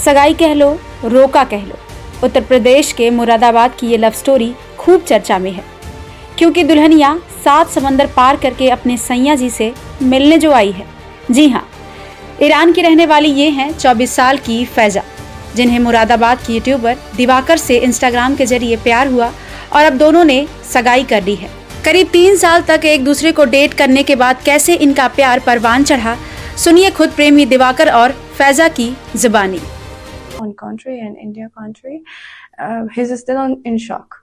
सगाई कह लो, रोका कह लो, उत्तर प्रदेश के मुरादाबाद की ये लव स्टोरी खूब चर्चा में है, क्योंकि दुल्हनिया 7 समंदर पार करके अपने सैया जी से मिलने जो आई है। जी हाँ, ईरान की रहने वाली ये हैं 24 साल की फैजा, जिन्हें मुरादाबाद की यूट्यूबर दिवाकर से इंस्टाग्राम के जरिए प्यार हुआ और अब दोनों ने सगाई कर ली है। करीब 3 साल तक एक दूसरे को डेट करने के बाद कैसे इनका प्यार परवान चढ़ा, सुनिए खुद प्रेमी दिवाकर और फैजा की जुबानी। On country and India country, he's still in shock,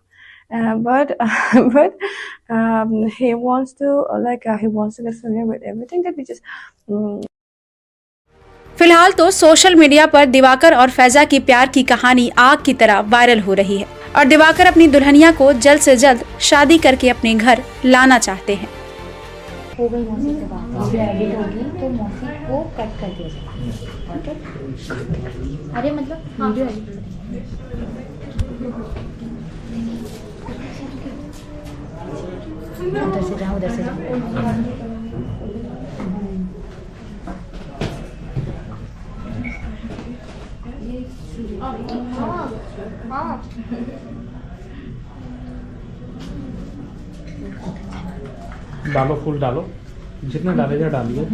but he wants to get familiar with everything that we just. फिलहाल तो सोशल मीडिया पर दिवाकर और फैजा की प्यार की कहानी आग की तरह वायरल हो रही है और दिवाकर अपनी दुल्हनिया को जल्द से जल्द शादी करके अपने घर लाना चाहते हैं। हो गई मौसी से बात, एडिट होगी तो मौसी को कट कर दिया जाएगा। अरे मतलब वीडियो एडिट उधर से जाओ, उधर से जाओ। डालो, फुल डालो, जितने डालेगा डालिए।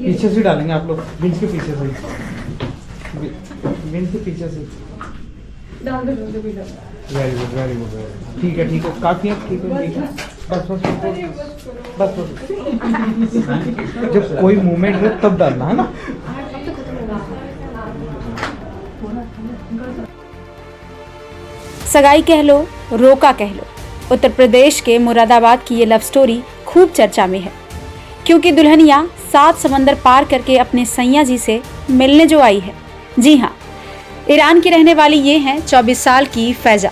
पीछे से डालेंगे आप लोग, बीच के पीछे से, बीच के पीछे से। वेरी गुड, वेरी गुड, ठीक है, ठीक है, काफी है, ठीक है, ठीक है, बस बस बस बस। जब कोई मूवमेंट हो तब डालना है ना। सगाई कह लो, रोका कह लो, उत्तर प्रदेश के मुरादाबाद की ये लव स्टोरी खूब चर्चा में है, क्योंकि दुल्हनिया 7 समंदर पार करके अपने सैया जी से मिलने जो आई है। जी हाँ, ईरान की रहने वाली ये हैं 24 साल की फैजा,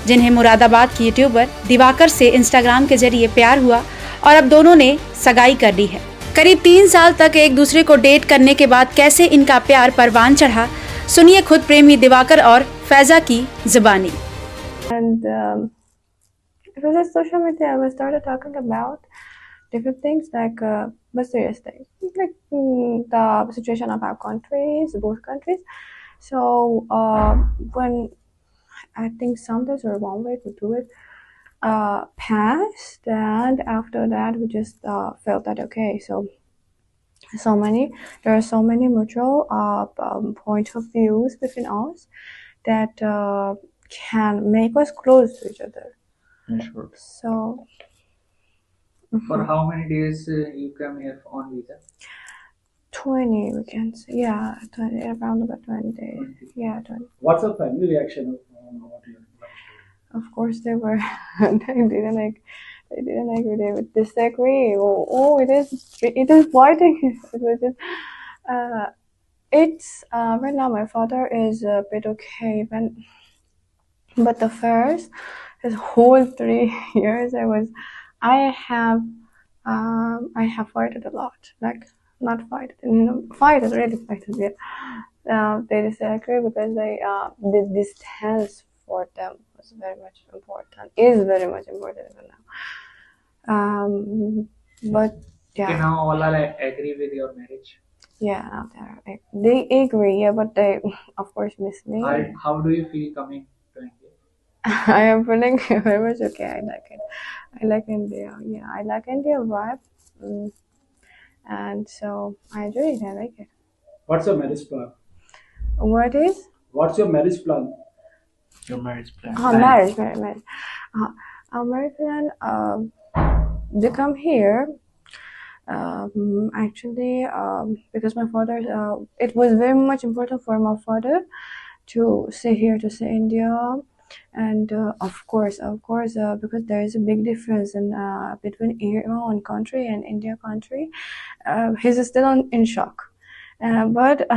जिन्हें मुरादाबाद की यूट्यूबर दिवाकर से इंस्टाग्राम के जरिए प्यार हुआ और अब दोनों ने सगाई कर ली है। करीब 3 साल तक एक दूसरे को डेट करने के बाद कैसे इनका प्यार परवान चढ़ा, सुनिए खुद प्रेमी दिवाकर और फैजा की जुबानी। And it was just social media. We started talking about different things, like but serious things, like the situation of our countries, both countries. So when I think sometimes or one way to do it passed, and after that we just felt that okay, there are so many mutual points of views between us that can make us close to each other. Sure. So For how many days you come here on visa? 20 we can say, yeah, 20, around about 20 days. 20. Yeah, 20. What's the family reaction of what you Of course they were they didn't agree, they would disagree. Oh, it is fighting. It was just it's right now my father is a bit okay even, but the first his whole 3 years I have fighted a lot, like not fighted, really fighted, yeah. They disagree because the distance for them was very much important, is very much important even now. But yeah. Okay, now all are agree with your marriage. Yeah, they agree, yeah, but they of course miss me. How do you feel coming to India? I am feeling very much okay. I like it. I like India. Yeah, I like India vibe, and so I enjoy it. I like it. What's your marriage plan? What is? What's your marriage plan? Your marriage plan. Marriage. Our marriage plan. They come here. Actually, because my father, it was very much important for my father to stay here, to stay in India, and of course, because there is a big difference between Iran country and India country. He's still in shock, but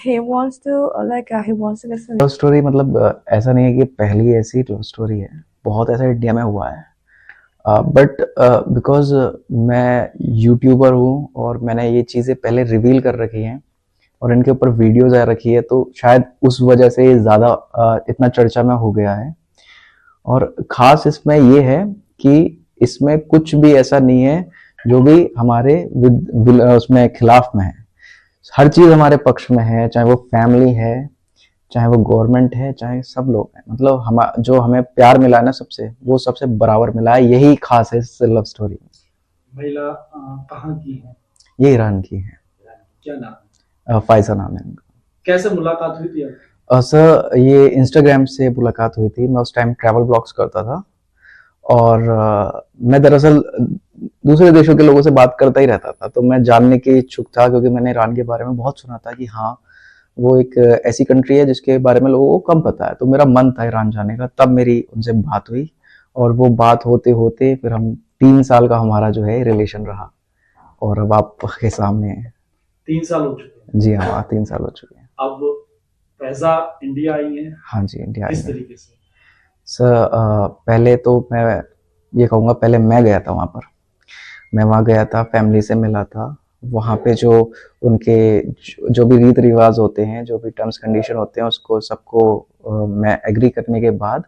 he wants to get some. Love story मतलब ऐसा नहीं है कि पहली ऐसी love story है, बहुत ऐसा इंडिया में हुआ है, बट बिकॉज मैं यूट्यूबर हूँ और मैंने ये चीज़ें पहले रिवील कर रखी हैं और इनके ऊपर वीडियोज आ रखी है, तो शायद उस वजह से ये ज़्यादा इतना चर्चा में हो गया है। और ख़ास इसमें ये है कि इसमें कुछ भी ऐसा नहीं है जो भी हमारे उसमें खिलाफ में है। हर चीज हमारे पक्ष में है, चाहे वो फैमिली है, चाहे वो गवर्नमेंट है, चाहे सब लोग हैं। मतलब हम जो हमें प्यार मिला है ना सबसे, वो सबसे बराबर मिला है। यही खास है इस लव स्टोरी में। महिला कहाँ की है? ये ईरान की है। क्या नाम है? फायजा नाम है इनका। कैसे मुलाकात हुई थी आपकी? सर ये इंस्टाग्राम से मुलाकात हुई थी। मैं उस टाइम ट्रैवल ब्लॉग्स करता था और मैं दरअसल दूसरे देशों के लोगों से बात करता ही रहता था, तो मैं जानने के इच्छुक था क्योंकि मैंने ईरान के बारे में बहुत सुना था कि हाँ वो एक ऐसी कंट्री है जिसके बारे में लोगों को कम पता है। तो मेरा मन था ईरान जाने का। तब मेरी उनसे बात हुई और वो बात होते होते फिर हम 3 साल का हमारा जो है रिलेशन रहा और अब आपके सामने है। 3 साल हो चुके हैं। जी हाँ, 3 साल हो चुके हैं। अब फैजा इंडिया आई है, हाँ जी, इंडिया आई किस है। तरीके से? सर पहले तो मैं ये कहूँगा, पहले मैं गया था वहाँ पर। मैं वहाँ गया था, फैमिली से मिला था। वहाँ पे जो उनके जो भी रीत रिवाज होते हैं, जो भी टर्म्स कंडीशन होते हैं, उसको सबको मैं एग्री करने के बाद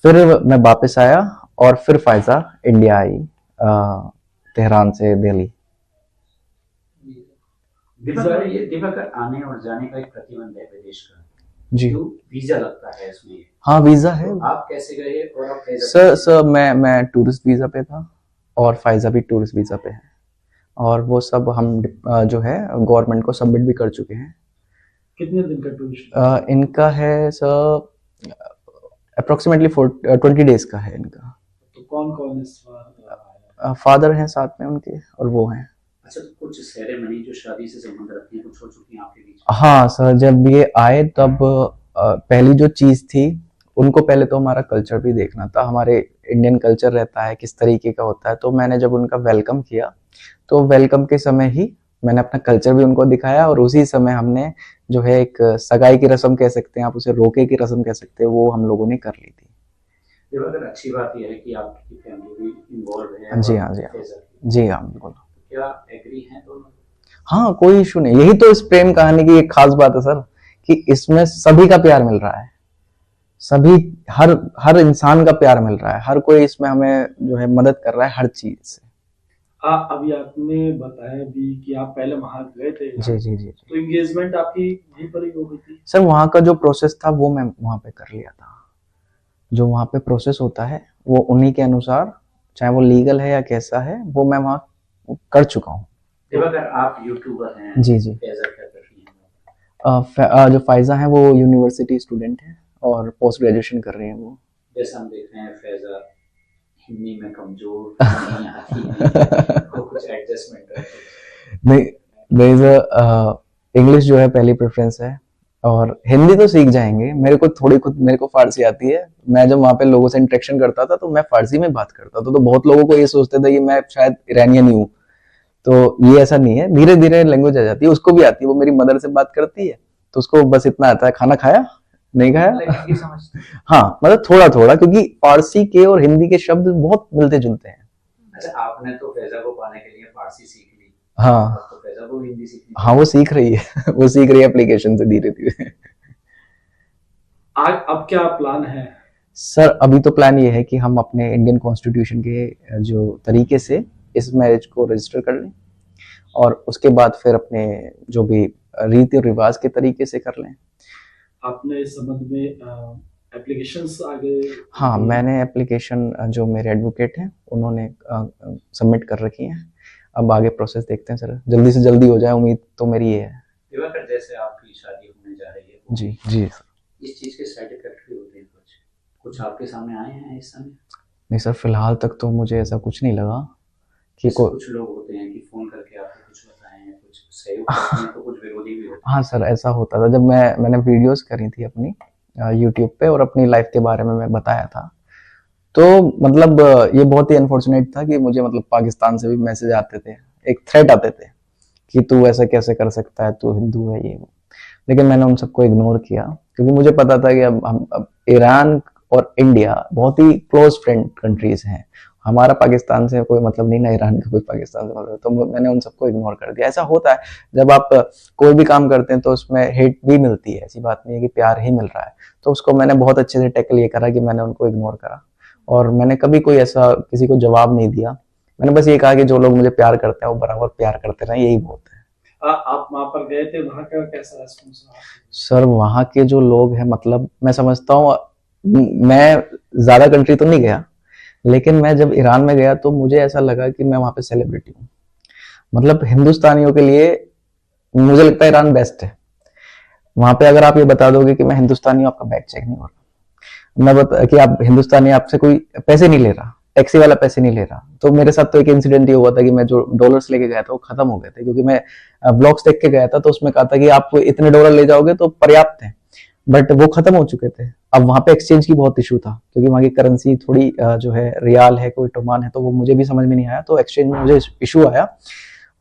फिर मैं वापस आया और फिर फायजा इंडिया आई, तेहरान से दिल्ली। दिवाकर आने और जाने का एक प्रतिबंध है विदेश का, जी जो वीजा लगता है इसमें। हाँ, वीजा है। तो आप कैसे गए और आप सर मैं टूरिस्ट वीजा पे था और फायजा भी टूरिस्ट वीजा पे है और वो सब हम जो है गवर्नमेंट को सबमिट भी कर चुके हैं। कितने दिन का टूरिस्ट? इनका है सर अप्रोक्सीमेटली 20 डेज का है इनका। तो कौन कौन इस बार? फादर हैं साथ में उनके और वो हैं। अच्छा, तो कुछ सेरेमनी जो शादी से संबंध रखती है कुछ हो चुकी है आपके बीच? हाँ सर, जब ये आए तब पहली जो चीज थी, उनको पहले तो हमारा कल्चर भी देखना था। हमारे इंडियन कल्चर रहता है किस तरीके का होता है। तो मैंने जब उनका वेलकम किया तो वेलकम के समय ही मैंने अपना कल्चर भी उनको दिखाया और उसी समय हमने जो है एक सगाई की रस्म कह सकते हैं, आप उसे रोके की रस्म कह सकते हैं, वो हम लोगों ने कर ली थी। दिवाकर, अच्छी बात यह है कि आपकी फैमिली भी इन्वॉल्व है। जी हाँ, जी हाँ, जी हाँ, बिल्कुल। क्या एग्री हैं दोनों? हाँ, कोई इशू नहीं। यही तो इस प्रेम कहानी की एक खास बात है सर, कि इसमें सभी का प्यार मिल रहा है। सभी हर इंसान का प्यार मिल रहा है। हर कोई इसमें हमें जो है मदद कर रहा है हर चीज से। अभी आपने बताया भी कि आप पहले वहां गए थे। जी जी जी। तो एंगेजमेंट आपकी यहीं पर ही हो गई थी? सर वहाँ का जो प्रोसेस था वो मैं वहाँ पे कर लिया था। जो वहाँ पे प्रोसेस होता है वो उन्हीं के अनुसार, चाहे वो लीगल है या कैसा है, वो मैं वहाँ कर चुका हूँ। दिवाकर, आप यूट्यूबर हैं। जी जी। फैजा क्या करती हैं? जो फायजा है वो यूनिवर्सिटी स्टूडेंट है और पोस्ट ग्रेजुएशन कर रही है वो। जैसा हम देख रहे हैं फैजा हिंदी में कमजोर नहीं आती है, तो कुछ एडजस्टमेंट नहीं सर, इंग्लिश जो है पहली प्रेफरेंस है और हिंदी तो सीख जाएंगे। मेरे को फारसी आती है। मैं जब वहाँ पे लोगों से इंटरेक्शन करता था तो मैं फारसी में बात करता था, तो बहुत लोगों को ये सोचते थे कि मैं शायद ईरानियन ही हूँ। तो ये ऐसा नहीं है, धीरे धीरे लैंग्वेज आ जाती है। उसको भी आती है, वो मेरी मदर से बात करती है तो उसको बस इतना आता है, खाना खाया नहीं खाया। हाँ, मतलब थोड़ा थोड़ा, क्योंकि फारसी के और हिंदी के शब्द बहुत मिलते जुलते हैं। अच्छा, आपने तो फैजा को पाने के लिए फारसी सीख ली। हाँ, तो फैजा को हिंदी सीखनी। हाँ वो सीख रही है वो सीख रही है एप्लीकेशन से धीरे धीरे। अब क्या प्लान है? सर अभी तो प्लान ये है कि हम अपने इंडियन कॉन्स्टिट्यूशन के जो तरीके से इस मैरिज को रजिस्टर कर लें और उसके बाद फिर अपने जो भी रीति और रिवाज के तरीके से कर लें। आपने इस संबंध में एप्लीकेशंस आगे? हाँ, मैंने एप्लीकेशन जो मेरे एडवोकेट हैं उन्होंने सबमिट कर रखी हैं। अब आगे प्रोसेस देखते हैं सर, जल्दी से जल्दी हो जाए, उम्मीद तो मेरी ये है। दिवाकर, जैसे आपकी शादी होने जा रही है, जी जी। इस चीज के साइड इफेक्ट भी होते हैं कुछ आपके सामने आए हैं इस समय? नहीं सर, फिलहाल तक तो मुझे ऐसा कुछ नहीं लगा कि कुछ लोग होते हैं कि फोन करके आपको कुछ बताएं, कुछ सहयोग करते हैं, तो कुछ विरोधी भी होते हैं। हाँ सर, ऐसा होता था। जब मैंने वीडियोस करी थी अपनी यूट्यूब पे और अपनी लाइफ के बारे में मैं बताया था, तो मतलब ये बहुत ही अनफॉर्चुनेट था कि मुझे मतलब पाकिस्तान से भी मैसेज आते थे, एक थ्रेट आते थे कि तू ऐसा कैसे कर सकता है, तू हिंदू है, ये वो। लेकिन मैंने उन सबको इग्नोर किया क्योंकि मुझे पता था कि अब ईरान और इंडिया बहुत ही क्लोज फ्रेंड कंट्रीज हैं। हमारा पाकिस्तान से कोई मतलब नहीं ना, ईरान का कोई पाकिस्तान से मतलब, तो मैंने उन सबको इग्नोर कर दिया। ऐसा होता है जब आप कोई भी काम करते हैं तो उसमें हेट भी मिलती है, ऐसी बात नहीं है कि प्यार ही मिल रहा है। तो उसको मैंने बहुत अच्छे से टैकल ये करा कि मैंने उनको इग्नोर करा और मैंने कभी कोई ऐसा किसी को जवाब नहीं दिया। मैंने बस ये कहा कि जो लोग मुझे प्यार करते हैं वो बराबर प्यार करते रहें, यही बहुत है। आप वहां पर गए थे, वहां का कैसा रेस्पॉन्स रहा? सर वहाँ के जो लोग हैं, मतलब मैं समझता हूँ, मैं ज़्यादा कंट्री तो नहीं गया, लेकिन मैं जब ईरान में गया तो मुझे ऐसा लगा कि मैं वहाँ पे सेलिब्रिटी हूँ। मतलब हिंदुस्तानियों के लिए मुझे लगता है ईरान बेस्ट है। वहाँ पे अगर आप ये बता दोगे कि मैं हिंदुस्तानी हूँ, आपका बैग चेक नहीं हो रहा। मैं बता कि आप हिंदुस्तानी, आपसे कोई पैसे नहीं ले रहा, टैक्सी वाला पैसे नहीं ले रहा। तो मेरे साथ तो एक इंसिडेंट ये हुआ था कि मैं जो डॉलर्स लेके गया था वो खत्म हो गए थे, क्योंकि मैं ब्लॉग्स देख के गया था, तो उसमें कहा था कि आप इतने डॉलर ले जाओगे तो पर्याप्त है, बट वो खत्म हो चुके थे। अब वहां पे एक्सचेंज की बहुत इशू था, क्योंकि वहां की करेंसी थोड़ी जो है रियाल है, कोई टोमान है, तो वो मुझे भी समझ में नहीं आया, तो एक्सचेंज में मुझे इशू आया।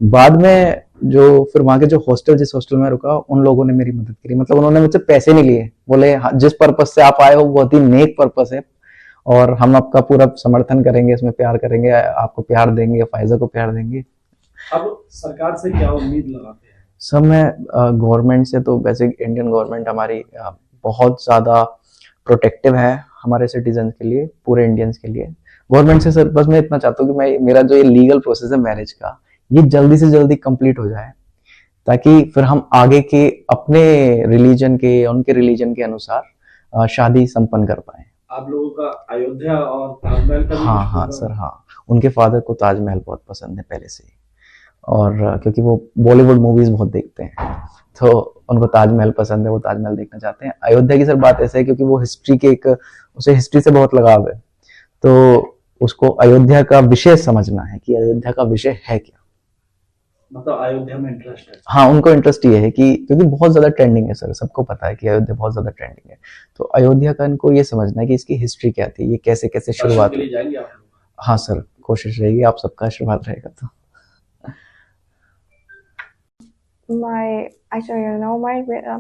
बाद में जो फिर वहां के जो हॉस्टल, जिस हॉस्टल में रुका, उन लोगों ने मेरी मदद करी। मतलब उन्होंने मुझसे पैसे नहीं लिए, बोले "हाँ, जिस पर्पज से आप आए हो बहुत ही नेक पर्पज है, और हम आपका पूरा समर्थन करेंगे, इसमें प्यार करेंगे, आपको प्यार देंगे, फायजा को प्यार देंगे"। अब सरकार से क्या उम्मीद लगाते हैं? सब मैं गवर्नमेंट से तो वैसे इंडियन गवर्नमेंट हमारी बहुत ज़्यादा प्रोटेक्टिव है हमारे सिटीजन के लिए, पूरे इंडियंस के लिए। गवर्नमेंट से सर बस मैं इतना चाहता हूँ कि मेरा जो ये लीगल प्रोसेस है मैरिज का, ये जल्दी से जल्दी कंप्लीट हो जाए, ताकि फिर हम आगे के अपने रिलीजन के, उनके रिलीजन के अनुसार शादी संपन्न कर पाए। आप लोगों का अयोध्या और ताजमहल का भी हाँ कुछ हाँ होगा? सर, हाँ। उनके फादर को ताजमहल बहुत पसंद है पहले से ही, और क्योंकि वो बॉलीवुड मूवीज बहुत देखते हैं, तो उनको ताजमहल पसंद है, वो ताजमहल देखना चाहते हैं। अयोध्या की सर बात ऐसे है क्योंकि वो हिस्ट्री के एक, उसे हिस्ट्री से बहुत लगाव है, तो उसको अयोध्या का विषय समझना है कि अयोध्या का विषय है क्या। मतलब अयोध्या में इंटरेस्ट है? हाँ, उनको इंटरेस्ट ये है कि क्योंकि बहुत ज्यादा ट्रेंडिंग है सर, सबको पता है कि अयोध्या बहुत ज्यादा ट्रेंडिंग है, तो अयोध्या का इनको ये समझना है कि इसकी हिस्ट्री क्या थी, ये कैसे कैसे दर्शन शुरुआत के लिए हुई। जाएंगे आप लोग? हाँ सर, कोशिश रहेगी, आप सबका आशीर्वाद रहेगा तो। Actually,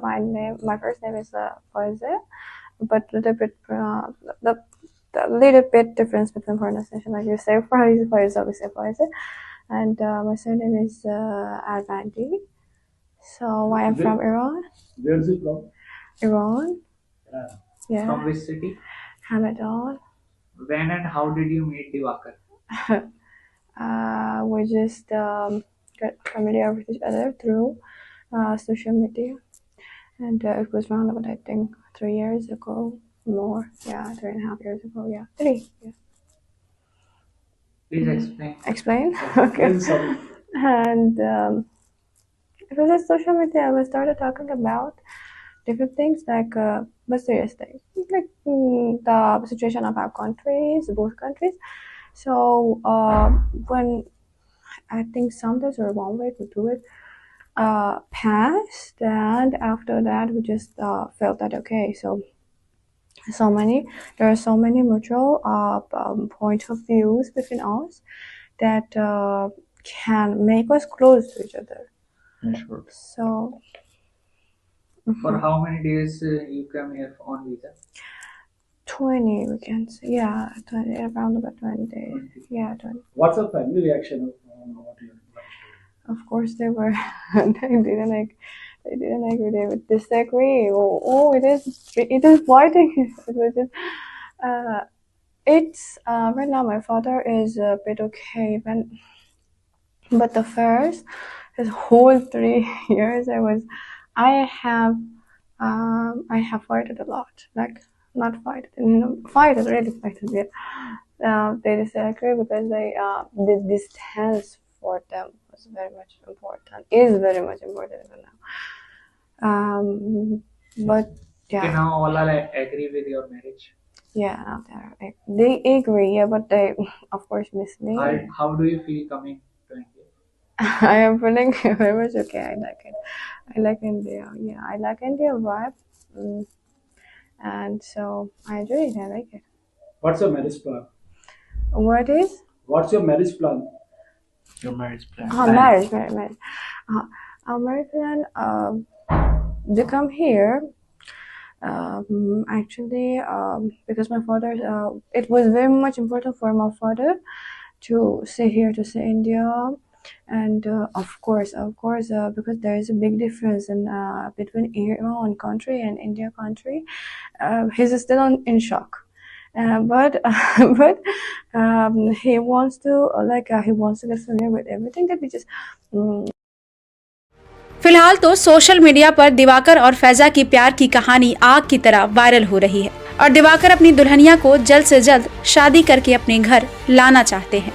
my name, my first name is Faiza, but little bit the little bit difference between pronunciation, like you say Faiza, we say Faiza, and my surname is Arvandi. So I am from Iran. Where is it from? Iran, Yeah. yeah, From which city? Hamadan. When and how did you meet Diwakar? We just got familiar with each other through social media, and it was around about, I think, 3 years ago, more, yeah, 3.5 years ago, yeah, 3, yeah. Please explain. Explain? Okay. Yes, sorry. And it was just social media. We started talking about different things, like but serious things, like the situation of our countries, both countries. So when I think sometimes or one way to do it passed, and after that we just felt that okay, there are so many mutual point of views between us that can make us close to each other. Sure. So For how many days you came here on visa? 20, we can say, yeah, 20, around about 20 days, yeah, 20. What's the family reaction of what you Of course, they were. They didn't agree. They would disagree. It is fighting. It was just, it's right now. My father is a bit okay, but the first, his whole 3 years, I have fighted a lot. Like not fighted, fighted, really fighted. Yeah. They disagree because the distance for them was very much important. Is very much important even now. But Okay, yeah, now all are agree with your marriage. yeah, now they agree. Yeah, but they of course miss me. How do you feel coming to India? I am feeling very much okay. I like it. I like India. Yeah, I like India vibe. And so I enjoy it. I like it. What's your marriage plan? What is? What's your marriage plan? Your marriage plan. Marriage. Our marriage plan. They come here. Actually, because my father, it was very much important for my father to stay here, to stay in India, and of course, because there is a big difference in between Iran country and India country. He's still in shock. But he wants to he wants to get familiar with everything that we just फिलहाल तो social media पर दिवाकर और फैजा की प्यार की कहानी आग की तरह वायरल हो रही है और दिवाकर अपनी दुल्हनिया को जल्द से जल्द शादी करके अपने घर लाना चाहते हैं।